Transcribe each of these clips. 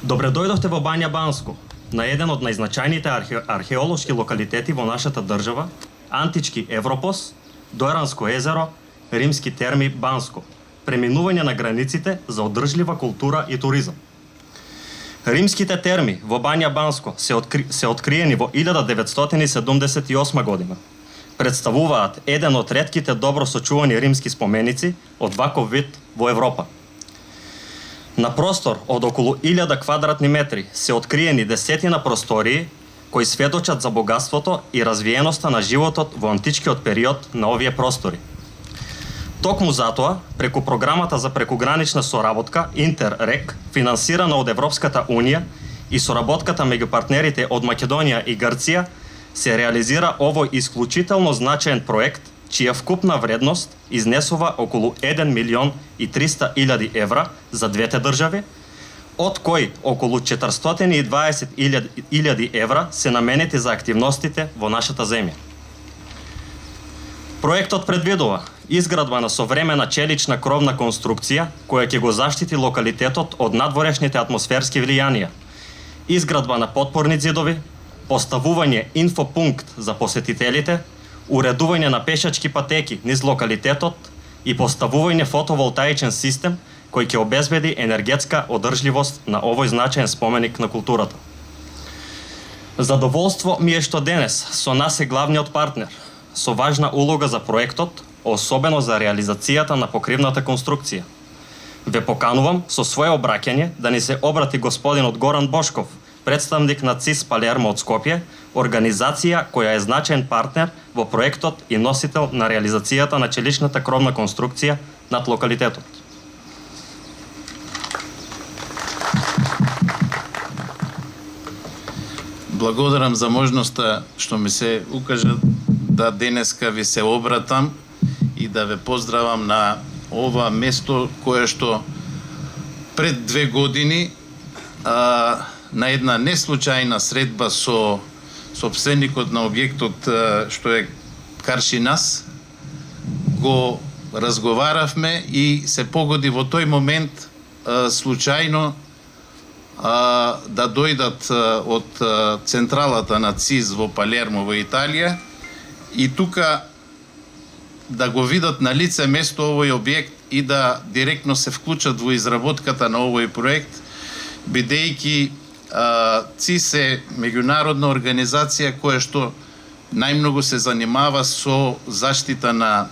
Добре дојдовте во Бања Банско, на еден од најзначајните археолошки локалитети во нашата држава, антички Европос, Дојранско езеро, римски терми Банско, преминување на границите за одржлива култура и туризам. Римските терми во Бања Банско се откриени во 1978 година. Представуваат еден од ретките добро сочувани римски споменици од ваков вид во Европа. На простор од околу 1000 квадратни метри се откриени десетина простории кои сведочат за богатството и развиеноста на животот во античкиот период на овие простори. Токму затоа, преку програмата за прекугранична соработка Интеррек, финансирана од Европската Унија и соработката меѓу партнерите од Македонија и Грција, се реализира овој исклучително значаен проект, чија вкупна вредност изнесува околу 1.300.000 евра за двете држави, од кои околу 420.000 евра се наменети за активностите во нашата земја. Проектот предвидува изградба на современа челична кровна конструкција која ќе го заштити локалитетот од надворешните атмосферски влијанија, изградба на потпорни ѕидови, поставување инфопункт за посетителите, уредување на пешачки патеки низ локалитетот и поставување фотоволтаичен систем кој ќе обезбеди енергетска одржливост на овој значаен споменик на културата. Задоволство ми е што денес со нас е главниот партнер, со важна улога за проектот, особено за реализацијата на покривната конструкција. Ве поканувам со свое обраќање да ни се обрати господинот Горан Бошков, представник на ЦИС Палермо од Скопје, организација која е значаен партнер во проектот и носител на реализацијата на челичната кровна конструкција над локалитетот. Благодарам за можноста што ми се укажа да денеска ви се обратам и да ве поздравам на ова место кое што пред 2 години на една неслучајна средба со собственикот на објектот што е Каршинас го разговаравме и се погоди во тој момент случајно да дојдат од централата на ЦИС во Палермо во Италија и тука да го видат на лице место овој објект и да директно се вклучат во изработката на овој проект, бидејќи ЦИС е меѓународна организација која што најмногу се занимава со заштита на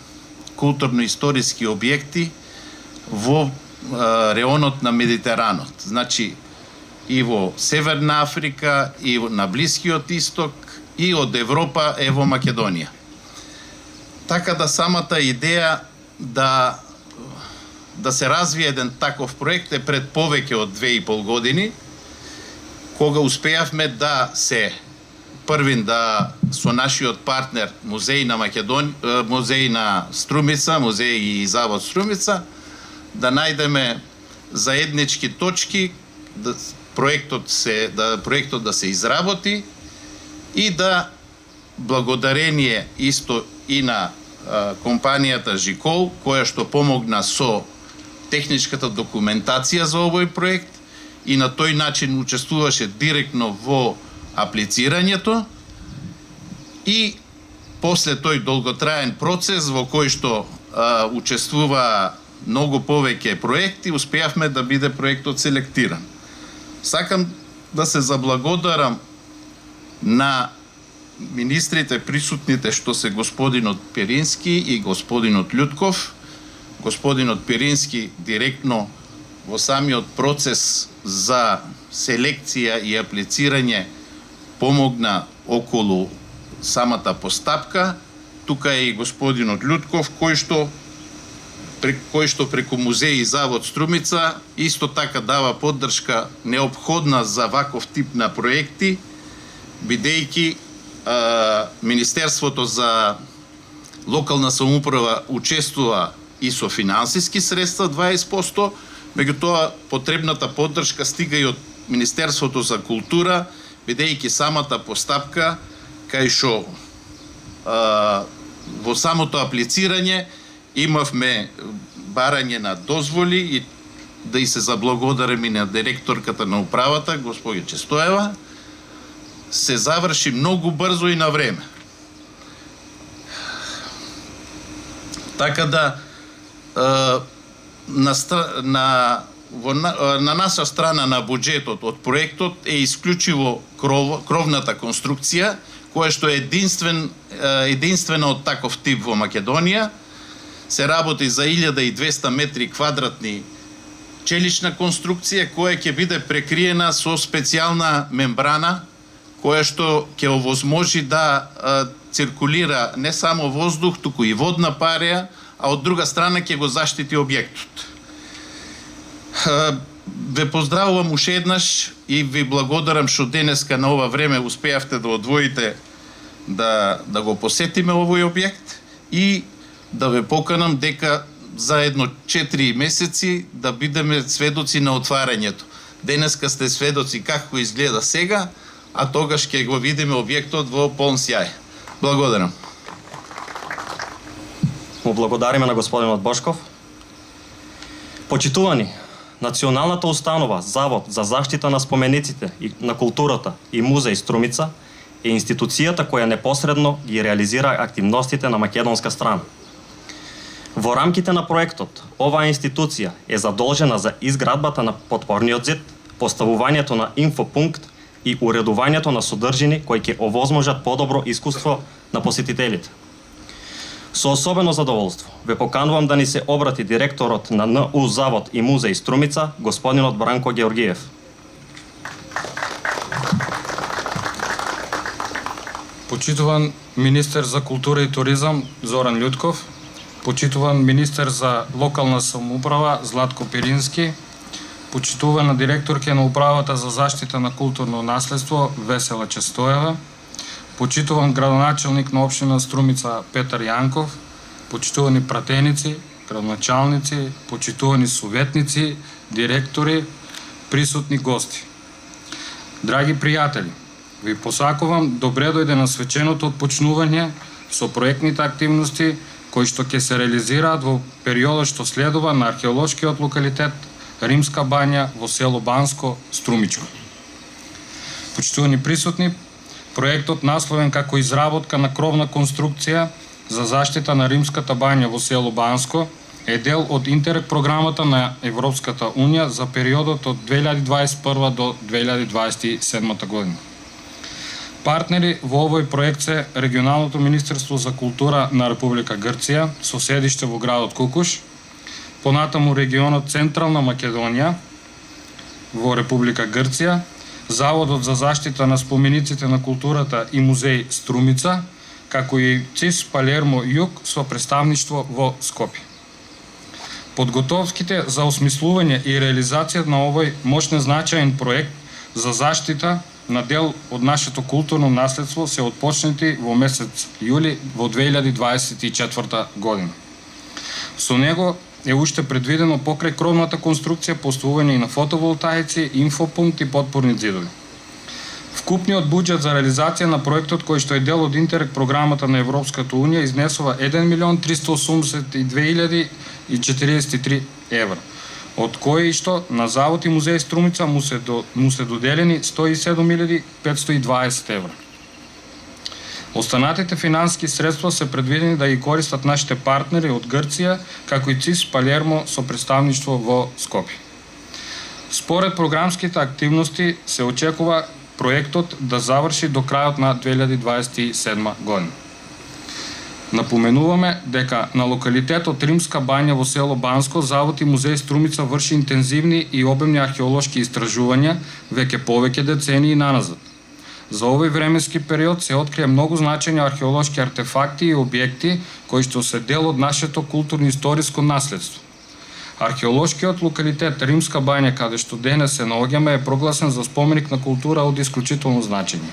културно-историски објекти во реонот на Медитеранот. Значи, и во Северна Африка, и на Блискиот Исток, и од Европа е во Македонија. Така да самата идеја да се развие еден таков проект е пред повеќе од 2,5 години, кога успеавме да се првин да со нашиот партнер Музеј на Музеј на Струмица, Музеј и Завод Струмица, да најдеме заеднички точки, да проектот да се изработи и да благодарение исто и на компанијата Жикол, која што помогна со техничката документација за овој проект и на тој начин учествуваше директно во аплицирањето и после тој долготраен процес во кој што учествува многу повеќе проекти, успеавме да биде проектот селектиран. Сакам да се заблагодарам на министрите присутните што се господинот Перински и господинот Љутков. Господинот Перински директно во самиот процес за селекција и аплицирање помогна околу самата постапка. Тука е и господинот Љутков кој што преку Музеј и Завод Струмица исто така дава поддршка неопходна за ваков тип на проекти, бидејќи Министерството за локална самоуправа учествува и со финансиски средства 20%, меѓутоа потребната поддршка стига и од Министерството за култура, бидејќи самата постапка кај што во самото аплицирање имавме барање на дозволи и да и се заблагодарам и на директорката на управата, госпоѓа Честоева, се заврши многу брзо и на време. Така да на наша страна на буџетот од проектот е исклучиво кровната конструкција, која што е единствена од таков тип во Македонија. Се работи за 1200 метри квадратни челична конструкција, која ќе биде прекриена со специјална мембрана, која што ќе овозможи да циркулира не само воздух, туку и водна парија, а од друга страна ќе го заштити објектот. Ве поздравувам уште еднаш и ви благодарам што денеска на ова време успеавте да одвоите да го посетиме овој објект и да ве поканам дека за едно 4 месеци да бидеме сведоци на отварањето. Денеска сте сведоци како изгледа сега, а тогаш ќе го видиме објектот во полн сјај. Благодарам. Му благодариме на господинот Бошков. Почитувани, Националната установа Завод за заштита на спомениците и на културата и музеј Струмица е институцијата која непосредно ги реализира активностите на македонска страна. Во рамките на проектот, оваа институција е задолжена за изградбата на подпорниот зид, поставувањето на инфопункт и уредувањето на содржини кои ќе овозможат подобро искуство на посетителите. Со особено задоволство ве поканувам да ни се обрати директорот на НУ Завод и музеј Струмица, господинот Бранко Георгиев. Почитуван министер за култура и туризам Зоран Љутков, почитуван министер за локална самоуправа Златко Пирински, почитувана директорка на управата за заштита на културно наследство Весела Честоева, почитуван градоначелник на општина Струмица Петар Јанков, почитувани пратеници, градоначалници, почитувани советници, директори, присутни гости. Драги пријатели, ви посакувам добре дојде на свеченото отпочнување со проектните активности кои што ќе се реализираат во периодот што следува на археолошкиот локалитет Римска бања во село Банско, Струмичко. Почитувани присутни, проектот насловен како изработка на кровна конструкција за заштита на Римската бања во село Банско е дел од Интерек програмата на Европската Унија за периодот од 2021 до 2027 година. Партнери во овој проект се Регионалното министерство за култура на Република Грција со седиште во градот Кукуш, понатаму регионот Централна Македонија во Република Грција, Заводот за заштита на спомениците на културата и музеј Струмица, како и ЦИС Палермо Југ со представништво во Скопје. Подготовките за осмислување и реализација на овој мощен значаен проект за заштита на дел од нашето културно наследство се отпочнати во месец јули во 2024 година. Со него е уште предвидено покрај кровната конструкција поставување и на фотоволтаици, инфопункт и подпорни зидови. Вкупниот буџет за реализација на проектот кој што е дел од Интерек програмата на Европската Унија изнесува 1.382.043 евра, од кои што на Завод и музеј Струмица му се доделени 107.520 евра. Останатите финански средства се предвидени да ги користат нашите партнери од Грција, како и ЦИС Палермо со представништво во Скопје. Според програмските активности се очекува проектот да заврши до крајот на 2027 година. Напоменуваме дека на локалитетот Римска бања во село Банско, Завод и музеј Струмица врши интензивни и обемни археолошки истражувања веќе повеќе децении наназад. За овој временски период се открија многу значајни археолошки артефакти и објекти кои што се дел од нашето културно-историско наследство. Археолошкиот локалитет Римска бања, каде што денес се наоѓаме, е прогласен за споменик на култура од исклучително значење.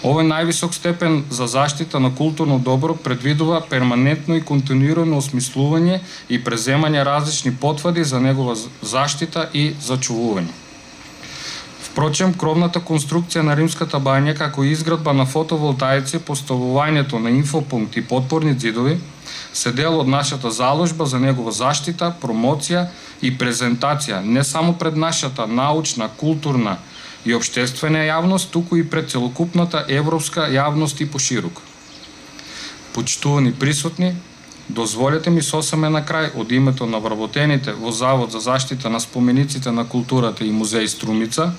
Овој највисок степен за заштита на културно добро предвидува перманентно и континуирано осмислување и преземање различни потвади за негова заштита и зачувување. Впрочем, кровната конструкција на Римската бања, како и изградба на фотоволтаици, поставувањето на инфопункт и подпорни ѕидови, се дел од нашата заложба за негова заштита, промоција и презентација не само пред нашата научна, културна и општествена јавност, туку и пред целокупната европска јавност и пошироко. Почитувани присутни, дозволете ми сосеме на крај од името на вработените во Завод за заштита на спомениците на културата и музеј Струмица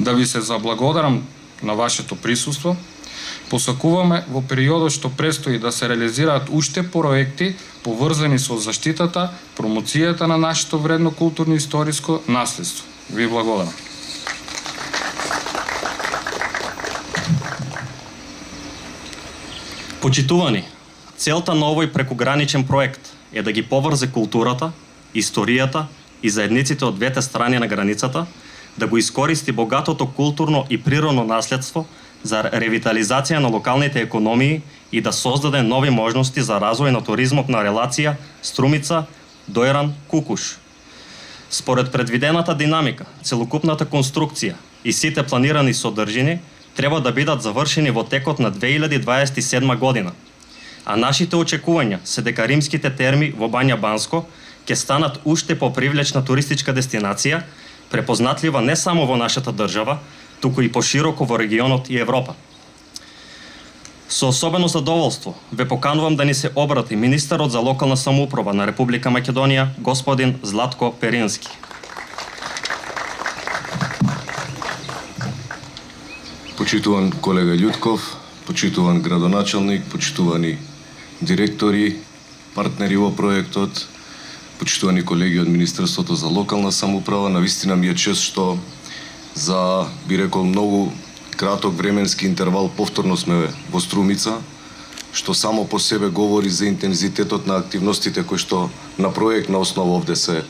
да ви се заблагодарам на вашето присуство. Посакуваме во периодот што престои да се реализираат уште проекти поврзани со заштитата, промоцијата на нашето вредно културно-историско наследство. Ви благодарам. Почитувани, целта на овој прекограничен проект е да ги поврзе културата, историјата и заедниците од двете страни на границата, да го искористи богатото културно и природно наследство за ревитализација на локалните економии и да создаде нови можности за развој на туризмот на релација Струмица, Дојран, Кукуш. Според предвидената динамика, целокупната конструкција и сите планирани содржини треба да бидат завршени во текот на 2027 година. А нашите очекувања се дека римските терми во Бања Банско ќе станат уште попривлечна туристичка дестинација, препознатлива не само во нашата држава, туку и пошироко во регионот и Европа. Со особено задоволство ве поканувам да ни се обрати министерот за локална самоуправа на Република Македонија, господин Златко Перински. Почитуван колега Љутков, почитуван градоначалник, почитувани директори, партнери во проектот, почитувани колеги од Министерството за локална самоуправа, навистина ми е чест што за, би рекол, многу краток временски интервал повторно сме во Струмица, што само по себе говори за интензитетот на активностите кои што на проектна основа овде се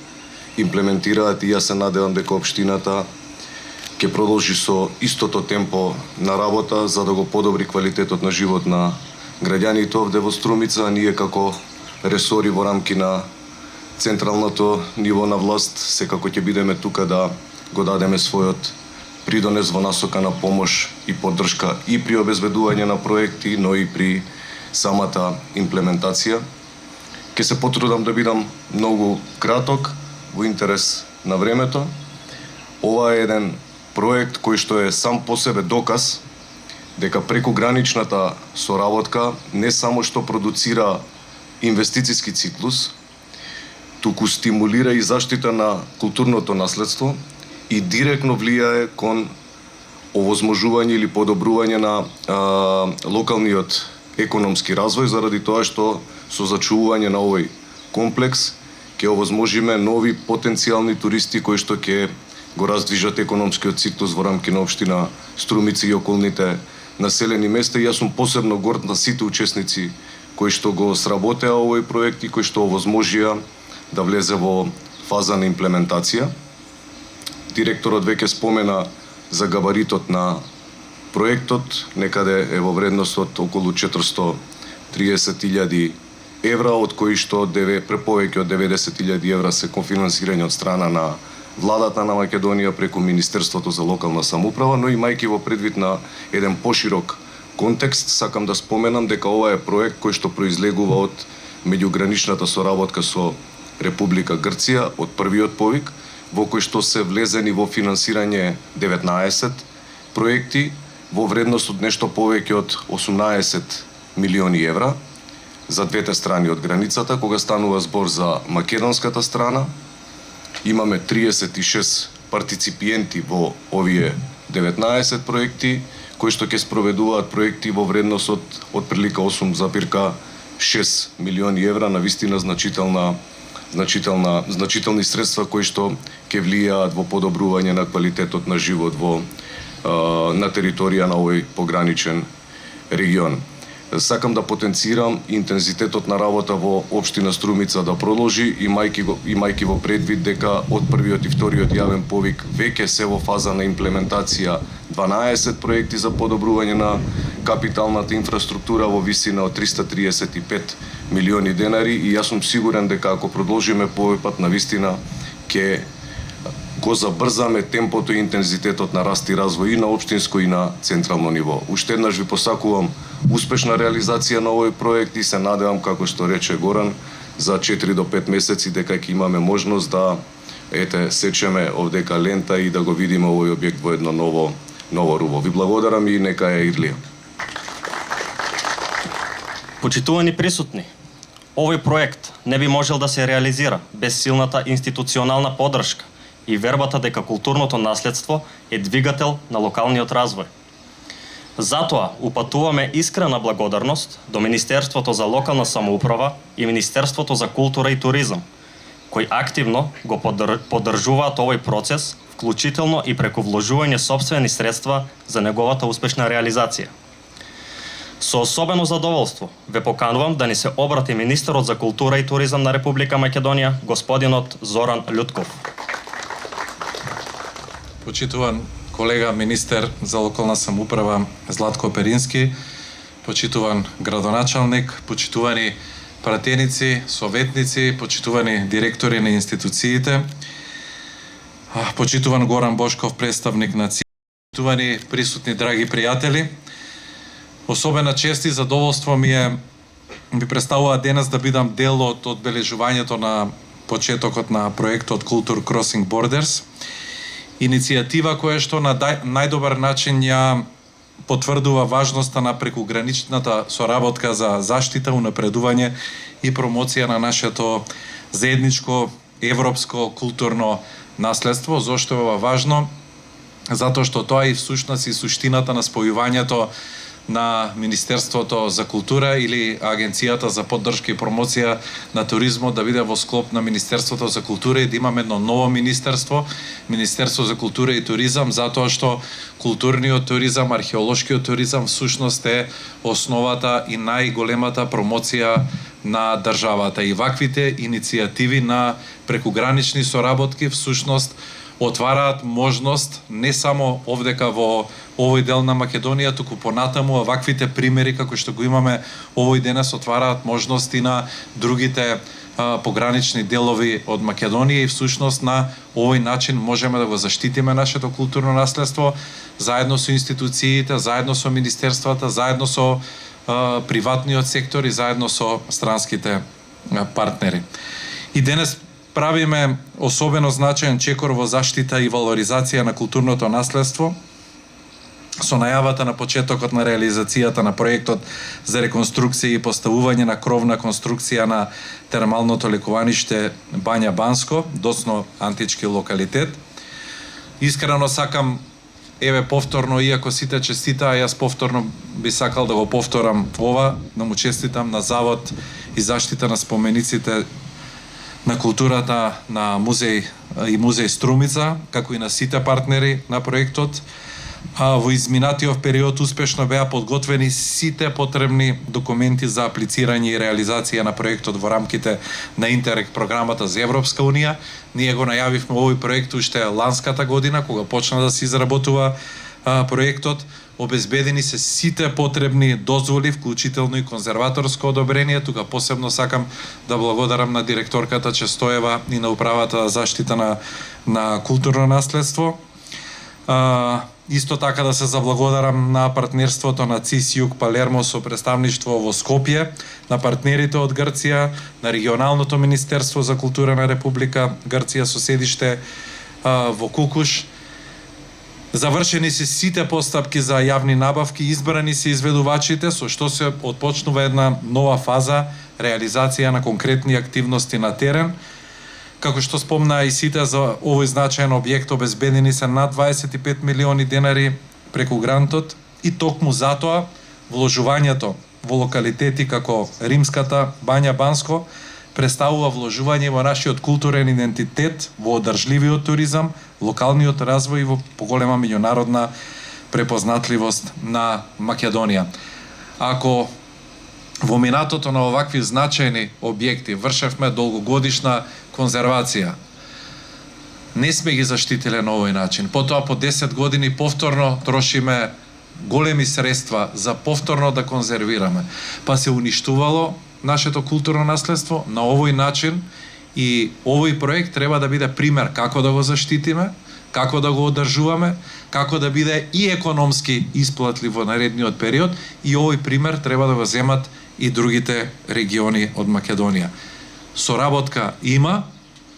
имплементираат и јас се надевам дека општината ќе продолжи со истото темпо на работа за да го подобри квалитетот на живот на граѓаните овде во Струмица, а ние како ресори во рамки на централното ниво на власт секако ќе бидеме тука да го дадеме својот придонес во насока на помош и поддршка и при обезбедување на проекти, но и при самата имплементација. Ќе се потрудам да бидам многу краток во интерес на времето. Ова е еден проект кој што е сам по себе доказ дека прекограничната соработка не само што продуцира инвестициски циклус, туку стимулира и заштита на културното наследство и директно влијае кон овозможување или подобрување на локалниот економски развој, заради тоа што со зачувување на овој комплекс ќе овозможиме нови потенцијални туристи кои што ќе го раздвижат економскиот циклус во рамки на општина Струмица и околните населени места. И јас сум посебно горд на сите учесници кои што го сработеа овој проект и кои што овозможија да влезе во фаза на имплементација. Директорот веќе спомена за габаритот на проектот, некаде е во вредност од околу 430.000 евра, од кои што преповеќе од 90.000 евра се кофинансирање од страна на владата на Македонија преку Министерството за локална самоуправа, но имајќи во предвид на еден поширок контекст, сакам да споменам дека ова е проект кој што произлегува од меѓуграничната соработка со Република Грција од првиот повик, во кој што се влезени во финансирање 19 проекти во вредност од нешто повеќе од 18 милиони евра за двете страни од границата. Кога станува збор за македонската страна, имаме 36 партиципиенти во овие 19 проекти, кои што ќе спроведуваат проекти во вредност од прилика 8,6 милиони евра, навистина значителни средства кои што ќе влијаат во подобрување на квалитетот на живот на територија на овој пограничен регион. Сакам да потенцирам интензитетот на работа во општина Струмица да продолжи, имајќи во предвид дека од првиот и вториот јавен повик веќе се во фаза на имплементација 12 проекти за подобрување на капиталната инфраструктура во висина од 335 милиони денари, и јас сум сигурен дека ако продолжиме по овој пат, навистина ќе го забрзаме темпото и интензитетот на раст и развој и на општинско и на централно ниво. Уште еднаш ви посакувам успешна реализација на овој проект и се надевам, како што рече Горан, за 4 до 5 месеци дека ќе имаме можност да сечеме овдека лента и да го видиме овој објект во едно ново руво. Ви благодарам и нека е Ирлија. Почитувани присутни, овој проект не би можел да се реализира без силната институционална поддршка и вербата дека културното наследство е двигател на локалниот развој. Затоа упатуваме искрена благодарност до Министерството за локална самоуправа и Министерството за култура и туризам, кои активно го поддржуваат овој процес, вклучително и преку вложување сопствени средства за неговата успешна реализација. Со особено задоволство ве поканувам да ни се обрати министерот за култура и туризам на Република Македонија, господинот Зоран Љутков. Почитуван колега министер за локална самоуправа Златко Перински, почитуван градоначалник, почитувани пратеници, советници, почитувани директори на институциите, почитуван Горан Бошков, представник на ЦИ, почитувани присутни драги пријатели. Особена чест и задоволство ми представува денес да бидам дел од одбележувањето на почетокот на проектот Culture Crossing Borders, иницијатива која што на најдобар начин ја потврдува важноста на прекуграничната соработка за заштита, унапредување и промоција на нашето заедничко европско културно наследство. Зошто е ова важно? Затоа што тоа и всушност и суштината на спојувањето на Министерството за култура или Агенцијата за поддршка и промоција на туризмот да биде во склоп на Министерството за култура и да имаме едно ново министерство, Министерство за култура и туризам, затоа што културниот туризам, археолошкиот туризам всушност е основата и најголемата промоција на државата. И ваквите иницијативи на прекугранични соработки всушност отвараат можност не само овдека во овој дел на Македонија, туку понатаму ваквите примери како што го имаме овој денес отвараат можности на другите погранични делови од Македонија и всушност на овој начин можеме да го заштитиме нашето културно наследство заедно со институциите, заедно со министерствата, заедно со приватниот сектор и заедно со странските партнери. И денес правиме особено значаен чекор во заштита и валоризација на културното наследство со најавата на почетокот на реализацијата на проектот за реконструкција и поставување на кровна конструкција на термалното лекуваниште Бања Банско, доцно антички локалитет. Искрено сакам, повторно, иако сите честитаа, јас повторно би сакал да го повторам ова, да му честитам на Завод и заштита на спомениците на културата на музеј и музеј Струмица, како и на сите партнери на проектот. Во изминатиот период успешно беа подготвени сите потребни документи за аплицирање и реализација на проектот во рамките на Интерек програмата за Европска Унија. Ние го најавивме овој проект уште ланската година, кога почна да се изработува проектот. Обезбедени се сите потребни дозволи, вклучително и конзерваторско одобрение. Тука посебно сакам да благодарам на директорката Честоева и на управата за заштита на културно наследство. Исто така да се заблагодарам на партнерството на ЦИС Југ Палермо со представништво во Скопје, на партнерите од Грција, на регионалното Министерство за култура на Република Грција со седиште во Кукуш. Завршени се сите постапки за јавни набавки, избрани се изведувачите, со што се отпочнува една нова фаза реализација на конкретни активности на терен. Како што спомнаа и сите, за овој значаен објект обезбедени се над 25 милиони денари преку грантот и токму затоа вложувањето во локалитети како римската Бања Банско представува вложување во нашиот културен идентитет, во одржливиот туризам, локалниот развој и во поголема меѓународна препознатливост на Македонија. Ако во минатото на овакви значајни објекти вршевме долгогодишна конзервација, не сме ги заштитиле на овој начин. Потоа по 10 години повторно трошиме големи средства за повторно да конзервираме. Па се уништувало нашето културно наследство на овој начин И овој проект треба да биде пример како да го заштитиме, како да го одржуваме, како да биде и економски исплатлив во наредниот период, и овој пример треба да го земат и другите региони од Македонија. Соработка има,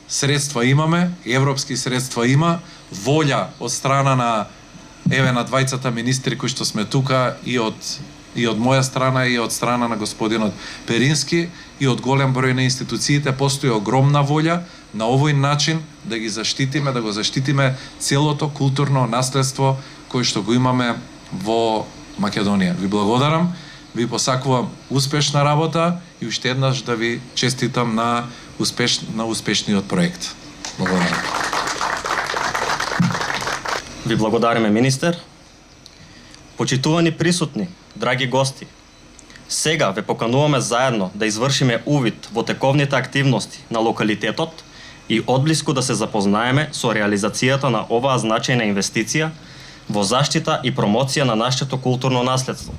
средства имаме, европски средства има, волја од страна на на двајцата министри кои што сме тука, и од моја страна и од страна на господинот Перински, и од голем број на институциите постои огромна волја на овој начин да ги заштитиме, да го заштитиме целото културно наследство кој што го имаме во Македонија. Ви благодарам, ви посакувам успешна работа и уште еднаш да ви честитам на успешниот проект. Благодарам. Ви благодариме, министер. Почитувани присутни, драги гости, сега ве покануваме заедно да извршиме увид во тековните активности на локалитетот и одблиску да се запознаеме со реализацијата на оваа значајна инвестиција во заштита и промоција на нашето културно наследство.